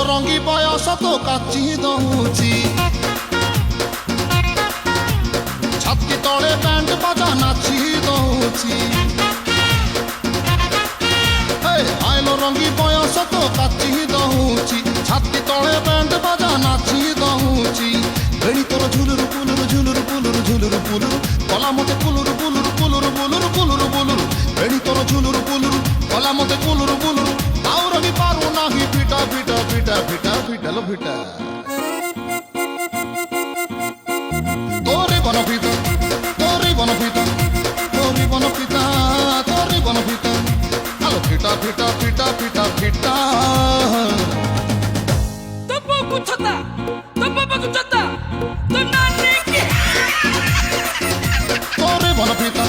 ରଙ୍ଗି ବୟସ ତ କାଚି ଦଉଛି ଛାତି ତଳେ ବ୍ୟାଣ୍ଡ ବାଜା ନାଚି ଦଉଛି ଆଇଲ ରଙ୍ଗି ବୟସ ତ କାଚି ଦଉଛି ଛାତି ତଳେ ବ୍ୟାଣ୍ଡ ବାଜା ନାଚି ଦଉଛି ବେଣୀ ତୋର ଝୁଲୁରୁ ପୁଲୁରୁ ଝୁଲୁରୁ ପୁଲୁରୁ ଝୁଲୁରୁ ପୁଲୁରୁ କଲା ମତେ କୁଲୁରୁ ବୁଲୁରୁ କୁଲୁରୁ ବୁଲୁରୁ କୁଲୁରୁ ବୁଲୁରୁ ବେଣୀ ତୋର ଝୁଲୁରୁ ପୁଲୁରୁ କଲା ମତେ କୁଲୁରୁ ବୁଲୁରୁ ଆଉ ରହି ପାରୁ ନାହିଁ ଫିଟା ଫିଟା ଫିଟା ଫିଟା ଫିଟାଲ ଫିଟା তোরে বনপিতা তোরে বনপিতা তোরে বনপিতা তোরে বনপিতা আলো ফিটা ফিটা ফিটা ফিটা ফিটা Topo kuchota, topo kuchota, to nani ke? তোরে বনপিতা